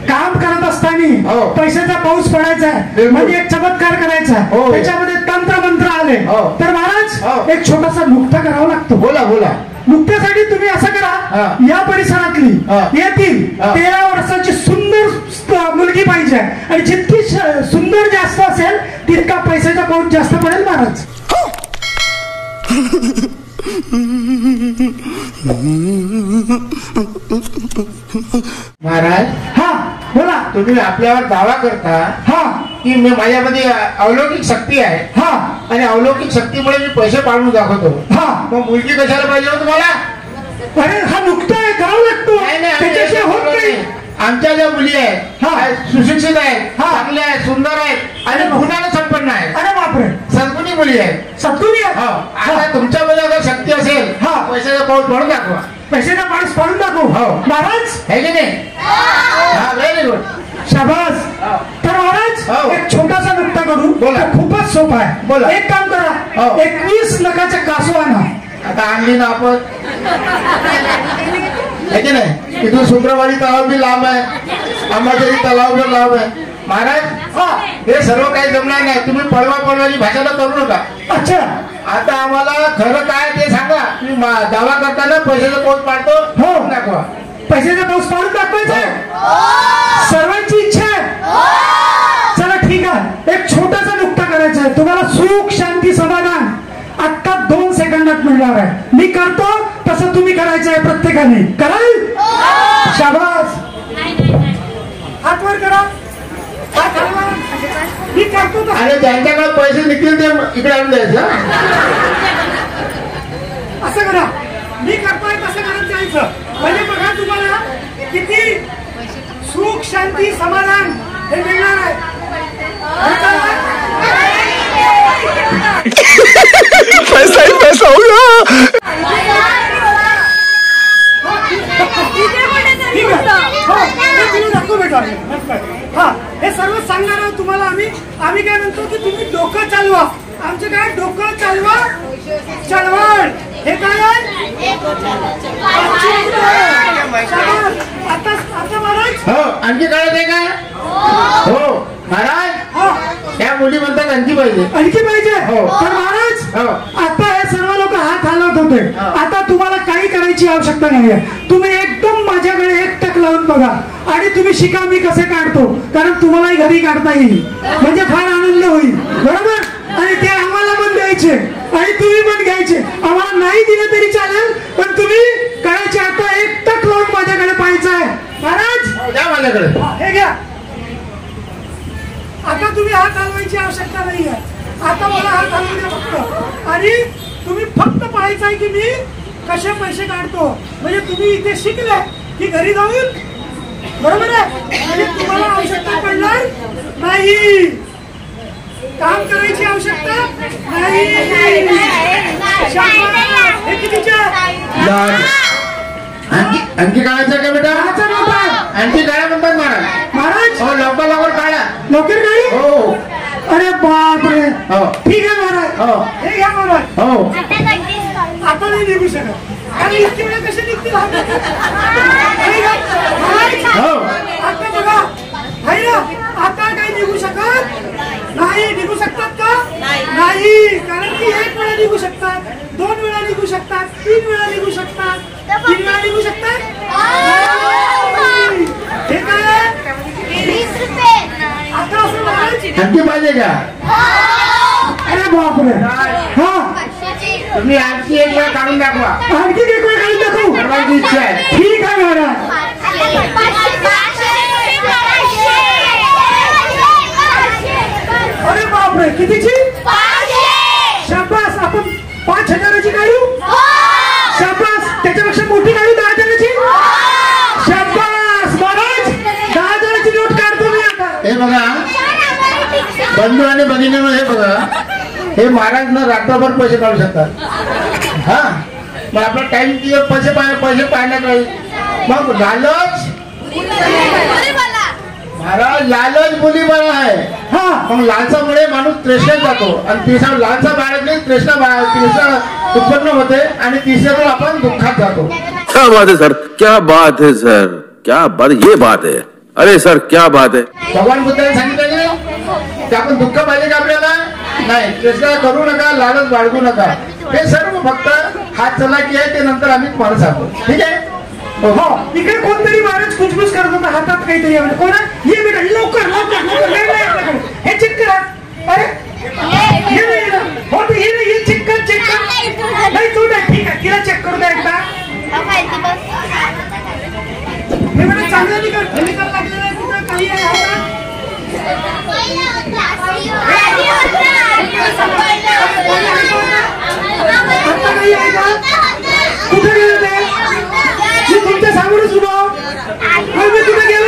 काम करत असताना पैशाचा पाऊस पडायचा म्हणजे एक चमत्कार करायचा, त्याच्यामध्ये तंत्र मंत्र आले तर महाराज एक छोटासा नुकता करावा लागतो. बोला बोला. नुकत्यासाठी तुम्ही असं करा, या परिसरातली येतील 13 वर्षाची सुंदर मुलगी पाहिजे आणि जितकी सुंदर जास्त असेल तितका पैशाचा पाऊस जास्त पडेल महाराज. महाराज हा बोला. तुम्ही आपल्यावर दावा करता हा की मी माझ्यामध्ये अलौकिक शक्ती आहे हा आणि अलौकिक शक्तीमुळे मी पैसे पाडून दाखवतो. हा मग मुलगी कशाला पाहिजे हो तुम्हाला? अरे हा नुकता आहे, करावं लागतो, त्याच्याशिवाय होत नाही. आमच्या ज्या मुली आहेत सुशिक्षित आहेत, चांगल्या आहेत, सुंदर आहेत आणि गुणाने संपन्न आहेत. अरे बापरे, सद्गुणी मुली आहेत. सद्गुणी आहेत. आता तुमच्यामध्ये जर शक्ती असेल पैशाचा पाऊस पडून दाखवा. पैशाचा पाऊस पडून दाखवू महाराज, है की नाही? व्हेरी गुड, शाबास. तर महाराज एक छोटासा नुकता करू. खूपच सोपा आहे. बोला. एक काम करा, 21 नखाच्या कासव आणा. आता आणली ना आपण, है की नाही? इथून सुंदरवाडी तलाव बी लांब आहे, अंबाझरी तलाव बी लांब आहे. महाराज हे सर्व काही जमणार नाही. तुम्ही पळवाची भाषाला करू नका. अच्छा, आता आम्हाला खरं काय ते सांगा. तुम्ही दावा करताना पैशाचा पाऊस पाडतो दाखवा. पैशाचा पाऊस पाडून दाखवायचा सर्वांची इच्छा आहे. चला ठीक आहे, एक छोटासा नुकता करायचा आहे. तुम्हाला सुख शांती समाधान आता 2 सेकंदात मिळणार आहे. मी करतो तसं तुम्ही करायचं आहे प्रत्येकाने. कराल? शाबास. हात वर करा. मी करतो. आणि ज्यांच्याकडे पैसे निघतील ते इकडे आणून द्यायचं. असं करा, मी करतोय तसं करत जायचं. म्हणजे बघा तुम्हाला किती सुख शांती समाधान हे मिळणार आहे. पैसा ही पैसा होगा. हे सर्व सांगणार आहोत तुम्हाला आम्ही काय म्हणतो की तुम्ही डोकं चालवा. आमचं काय डोकं चालवा चळवळ. हे काय आता महाराज आणखी कळत आहे का? हो महाराज, त्या मुली म्हणतात आणखी पाहिजे. आणखी पाहिजे. तर महाराज आता हे सर्व लोक हात हलवत होते. आता तुम्हाला काही करायची आवश्यकता नाहीये. तुम्ही एकदम माझ्याकडे एकटक लावून बघा आणि तुम्ही शिका मी कसे काढतो, कारण तुम्हालाही घरी काढता येईल म्हणजे फार आनंद होईल. बरोबर? आणि ते आम्हाला पण द्यायचे आणि तुम्ही पण घ्यायचे. आम्हाला नाही दिले तरी चालेल, पण तुम्ही करायचे. आता एकटक लावून माझ्याकडे पाहायचं आहे. महाराज द्या माझ्याकडे. हे घ्या. आता तुम्ही हात हलवायची आवश्यकता नाही आहे. आता मला हात हलवू द्या फक्त. आणि तुम्ही फक्त पाहायचं आहे की मी कसे पैसे काढतो. म्हणजे तुम्ही इथे शिकले की घरी जाऊन, बरोबर आहे, म्हणजे तुम्हाला आवश्यकता पडणार नाही. काम करायची आवश्यकता नाही. हे कितीचे? आणखी काढायचं का बेटा? आणखी काढा म्हणतात महाराज. महाराज हो, लवकर लवकर काढा. लवकर काढू. हो. अरे बापरे. ठीक आहे महाराज, हे घ्या महाराज. हो, आता नाही निघू शकत. आणि इतकी वेळा कसे निघतील? आता बघा आता काही निघू शकत नाही. निघू शकतात का? नाही, कारण की 1 वेळा निघू शकतात, 2 वेळा निघू शकतात, 3 वेळा निघू शकतात, 3 वेळा निघू शकतात. हे काय? 20 रुपये. आता असं म्हणायचं आणखी पाहिजे का? अरे बापरे. तुम्ही आणखी एक वेळ काढून दाखवा. आणखी एक वेळ काढून दाखवू. सर्वांची इच्छा आहे. ठीक आहे महाराज. अरे बापरे, कितीची? 500. शाबास. आपण 5000ची काढू. शाबास. त्याच्यापेक्षा मोठी काढू 10,000ची. शाबास महाराज, 10,000ची नोट काढतो मी आता. हे बघा बंधू आणि भगिनींनो, हे बघा, हे महाराज ना रात्रभर पैसे काढू शकतात. हा, मग आपला टाइम पैसे पाहण्यात राहील. मग लालच महाराज, लालच मुली बरा आहे. मग लालसामुळे माणूस तृष्णेत जातो आणि लालसा बाळगली तृष्णा उत्पन्न होते आणि तिसऱ्यातून आपण दुःखात जातो. क्या बात है सर, क्या बात है सर, क्या बात, ये बात है. अरे सर क्या बात है. भगवान बुद्धाने सांगितलं की नाही की आपण दुःख पाहिजे का आपल्याला नाही. चेष्टा करू नका, लालच बाळगू नका. हे सर्व फक्त हात चलाकी आहे, ते नंतर आम्ही तुम्हाला सांगतो. ठीक आहे. हो इकडे कोणतरी महाराज कुचकुच करत होता, हातात काहीतरी आहे. कोण आहे? ये बेटा लवकर लवकर लवकर. वेळ नाही आपल्याकडे. हे चेक करा. अरे हे नाही ना. हो ते हे चेक कर चेक कर. नाही तू नाही. ठीक आहे तिला चेक करू द्या एकदा. हे बेटा चांगलं निघाल. केमिकल लागलेलं आहे कुठं काही आहे हातात? आता काही आहे का? कुठे गेलं ते? मी तुमच्या समोरच उभा. मी कुठे गेलो?